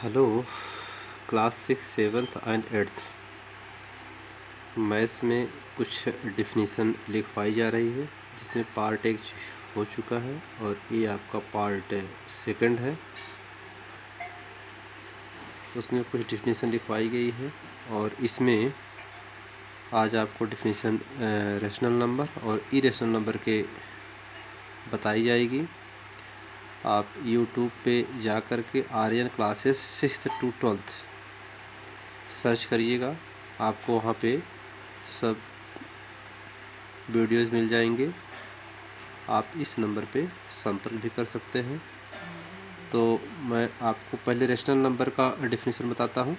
Hello class 6 7th and 8th maths में कुछ definition लिखवाई जा रही है जिसमें पार्ट 1 हो चुका है और ये आपका पार्ट सेकंड है। उसमें कुछ डिफिनीसन लिखवाई गई है और इसमें आज आपको डिफिनीसन रेशनल नंबर और इरेशनल नंबर के बताई जाएगी। आप यूट्यूब पे जा कर के Aryan classes 6th to 12th search करिएगा, आपको वहाँ पे सब वीडियोज़ मिल जाएंगे। आप इस नंबर पे संपर्क भी कर सकते हैं। तो मैं आपको पहले रेशनल नंबर का डेफिनेशन बताता हूँ।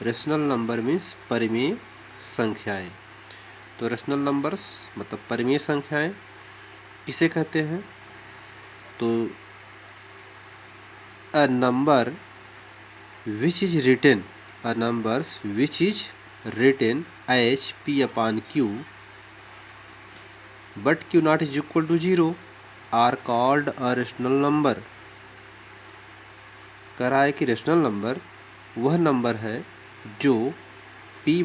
रेशनल नंबर मीन्स परिमेय संख्याएं। तो रेशनल नंबर्स मतलब परिमेय संख्याएं किसे कहते हैं? तो a number which is written as p upon q but q not is equal to 0 are called a rational number। कह रहा है कि रेशनल नंबर वह नंबर है जो p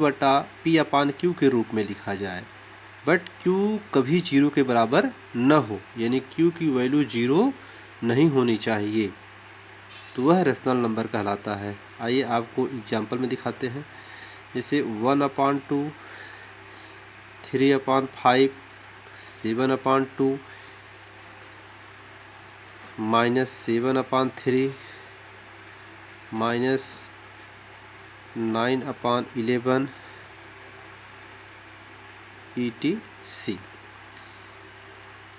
अपान q के रूप में लिखा जाए बट q कभी 0 के बराबर न हो, यानी q की वैल्यू 0 नहीं होनी चाहिए, तो वह रेशनल नंबर कहलाता है। आइए आपको एग्जाम्पल में दिखाते हैं। जैसे 1/2, 3/5, 7/2, -7/3, -9/11 etc।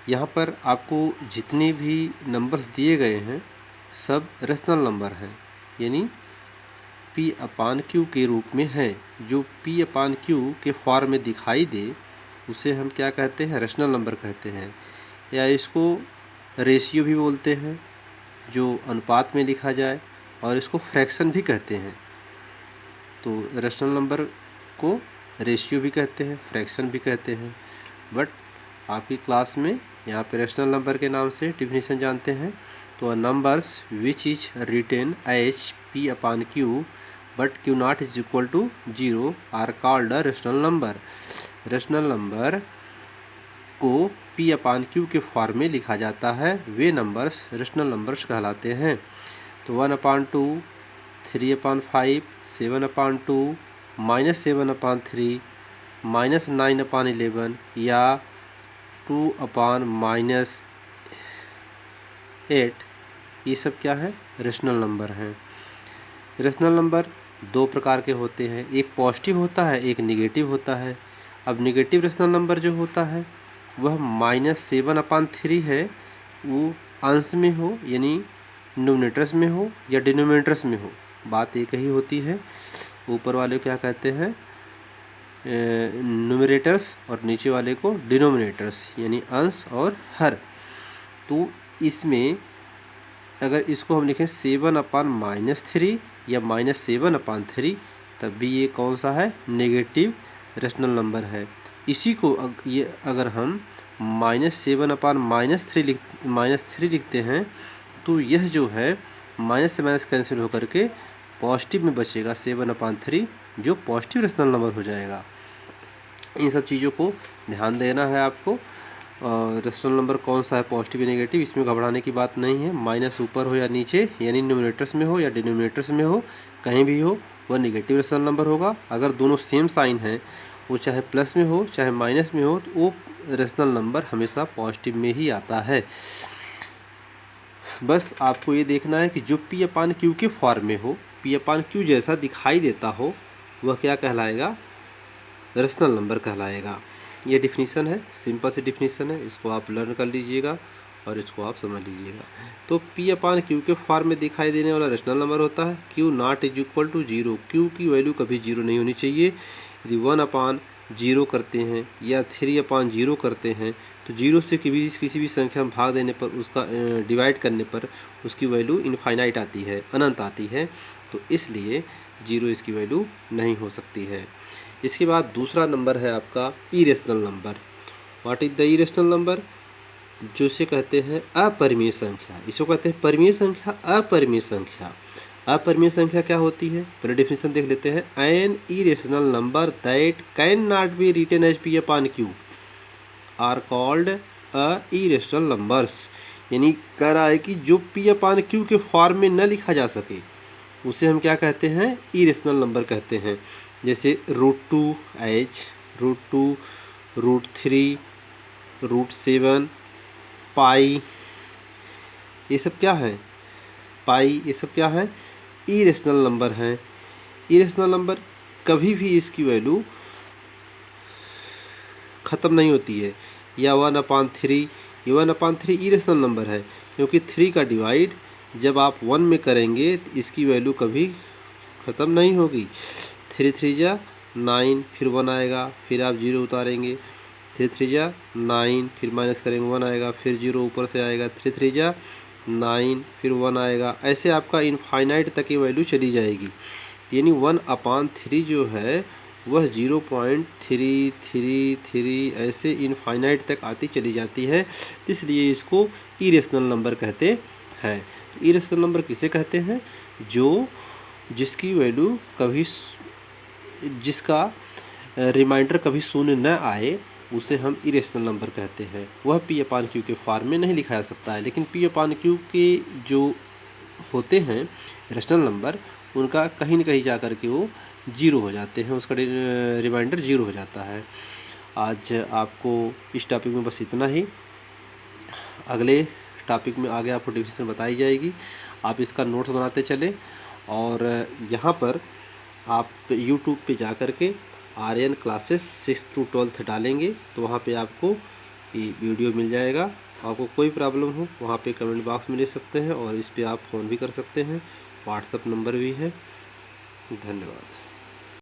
यहाँ पर आपको जितने भी नंबर्स दिए गए हैं सब रेशनल नंबर हैं, यानी p अपान q के रूप में है। जो p अपान q के फॉर्म में दिखाई दे उसे हम क्या कहते हैं? रेशनल नंबर कहते हैं, या इसको रेशियो भी बोलते हैं जो अनुपात में लिखा जाए, और इसको फ्रैक्शन भी कहते हैं। तो रेशनल नंबर को रेशियो भी कहते हैं, फ्रैक्शन भी कहते हैं। बट आपकी क्लास में यहाँ पे रेशनल नंबर के नाम से डिफिनीशन जानते हैं। तो numbers which is written as p upon q but q not is equal to 0 are called a rational number. Rational number को p अपान q के फॉर्म में लिखा जाता है, वे नंबर्स रेशनल नंबर्स कहलाते हैं। तो 1/2, 3/5, 7/2, -7/3, -9/11 या 2/-8 ये सब क्या है? रेशनल नंबर हैं। रेशनल नंबर दो प्रकार के होते हैं, एक पॉजिटिव होता है, एक निगेटिव होता है। अब निगेटिव रेशनल नंबर जो होता है वह -7/3 है, वो अंश में हो यानी न्यूमरेटर्स में हो या डिनोमिनेटर्स में हो, बात एक ही होती है। ऊपर वाले को क्या कहते हैं? न्यूमरेटर्स, और नीचे वाले को डिनोमिनेटर्स यानी अंश और हर। तो इसमें अगर इसको हम लिखें 7/-3 या -7/3 तब भी ये कौन सा है? नेगेटिव रेशनल नंबर है। इसी को ये अगर हम -7/-3 लिखते हैं तो यह जो है माइनस से माइनस कैंसिल होकर के पॉजिटिव में बचेगा 7/3, जो पॉजिटिव रेशनल नंबर हो जाएगा। इन सब चीज़ों को ध्यान देना है आपको। रेशनल नंबर कौन सा है, पॉजिटिव या नेगेटिव, इसमें घबराने की बात नहीं है। माइनस ऊपर हो या नीचे, यानी न्यूमरेटर्स में हो या डिनोमिनेटर्स में हो, कहीं भी हो वह नेगेटिव रेशनल नंबर होगा। अगर दोनों सेम साइन है, वो चाहे प्लस में हो चाहे माइनस में हो, तो वो रेशनल नंबर हमेशा पॉजिटिव में ही आता है। बस आपको ये देखना है कि जो p अपान q के फॉर्म में हो, p अपान q जैसा दिखाई देता हो, वह क्या कहलाएगा? रेशनल नंबर कहलाएगा। ये डिफिनीसन है, सिंपल सी डिफिनीसन है, इसको आप लर्न कर लीजिएगा और इसको आप समझ लीजिएगा। तो p अपान q के फॉर्म में दिखाई देने वाला रेशनल नंबर होता है q not is equal to 0। q की वैल्यू कभी 0 नहीं होनी चाहिए। यदि 1/0 करते हैं या 3/0 करते हैं तो 0 से किसी भी संख्या में भाग देने पर, उसका डिवाइड करने पर उसकी वैल्यू इनफाइनाइट आती है, अनंत आती है। तो इसलिए 0 इसकी वैल्यू नहीं हो सकती है। इसके बाद दूसरा नंबर है आपका irrational number. What is the irrational number? जो इसे कहते हैं अपरिमेय संख्या। इसको कहते हैं परिमेय संख्या, अपरिमेय संख्या। अपरिमेय संख्या क्या होती है? पहले डेफिनेशन देख लेते हैं। An irrational number that can not be written as p upon q are called a irrational numbers. यानी कह रहा है कि जो पी अपॉन क्यू के फॉर्म में न लिखा जा सके उसे हम क्या कहते हैं? इरेशनल नंबर कहते हैं। जैसे √2h, √2, √3, √7, पाई, ये सब क्या है? पाई, ये सब क्या है? इरेशनल नंबर हैं। इरेशनल नंबर कभी भी इसकी वैल्यू ख़त्म नहीं होती है। या 1/3, ये 1/3 इरेशनल नंबर है क्योंकि 3 का डिवाइड जब आप 1 में करेंगे तो इसकी वैल्यू कभी ख़त्म नहीं होगी। 3 3 जा 9, फिर 1 आएगा, फिर आप 0 उतारेंगे, 3 3 जा 9, फिर माइनस करेंगे 1 आएगा, फिर 0 ऊपर से आएगा, 3 3 जा 9, फिर 1 आएगा। ऐसे आपका इनफाइनाइट तक ये वैल्यू चली जाएगी। यानी 1/3 जो है वह 0.333 ऐसे इनफाइनाइट तक आती चली जाती है, इसलिए इसको इरेशनल नंबर कहते हैं। तो इरेशनल नंबर किसे कहते हैं? जिसकी वैल्यू कभी जिसका रिमाइंडर कभी शून्य न आए उसे हम इरेशनल नंबर कहते हैं। वह पी अपॉन क्यू के फॉर्म में नहीं लिखा जा सकता है, लेकिन पी अपॉन क्यू के जो होते हैं रेशनल नंबर, उनका कहीं न कहीं जा कर के वो 0 हो जाते हैं, उसका रिमाइंडर 0 हो जाता है। आज आपको इस टॉपिक में बस इतना ही। अगले टॉपिक में आगे आपको डेफिनेशन बताई जाएगी, आप इसका नोट्स बनाते चलें। और यहाँ पर आप यूट्यूब पे जा कर के Aryan classes 6th to 12th डालेंगे तो वहाँ पे आपको ये वीडियो मिल जाएगा। आपको कोई प्रॉब्लम हो वहाँ पे कमेंट बॉक्स में ले सकते हैं और इस पे आप फ़ोन भी कर सकते हैं, व्हाट्सएप नंबर भी है। धन्यवाद।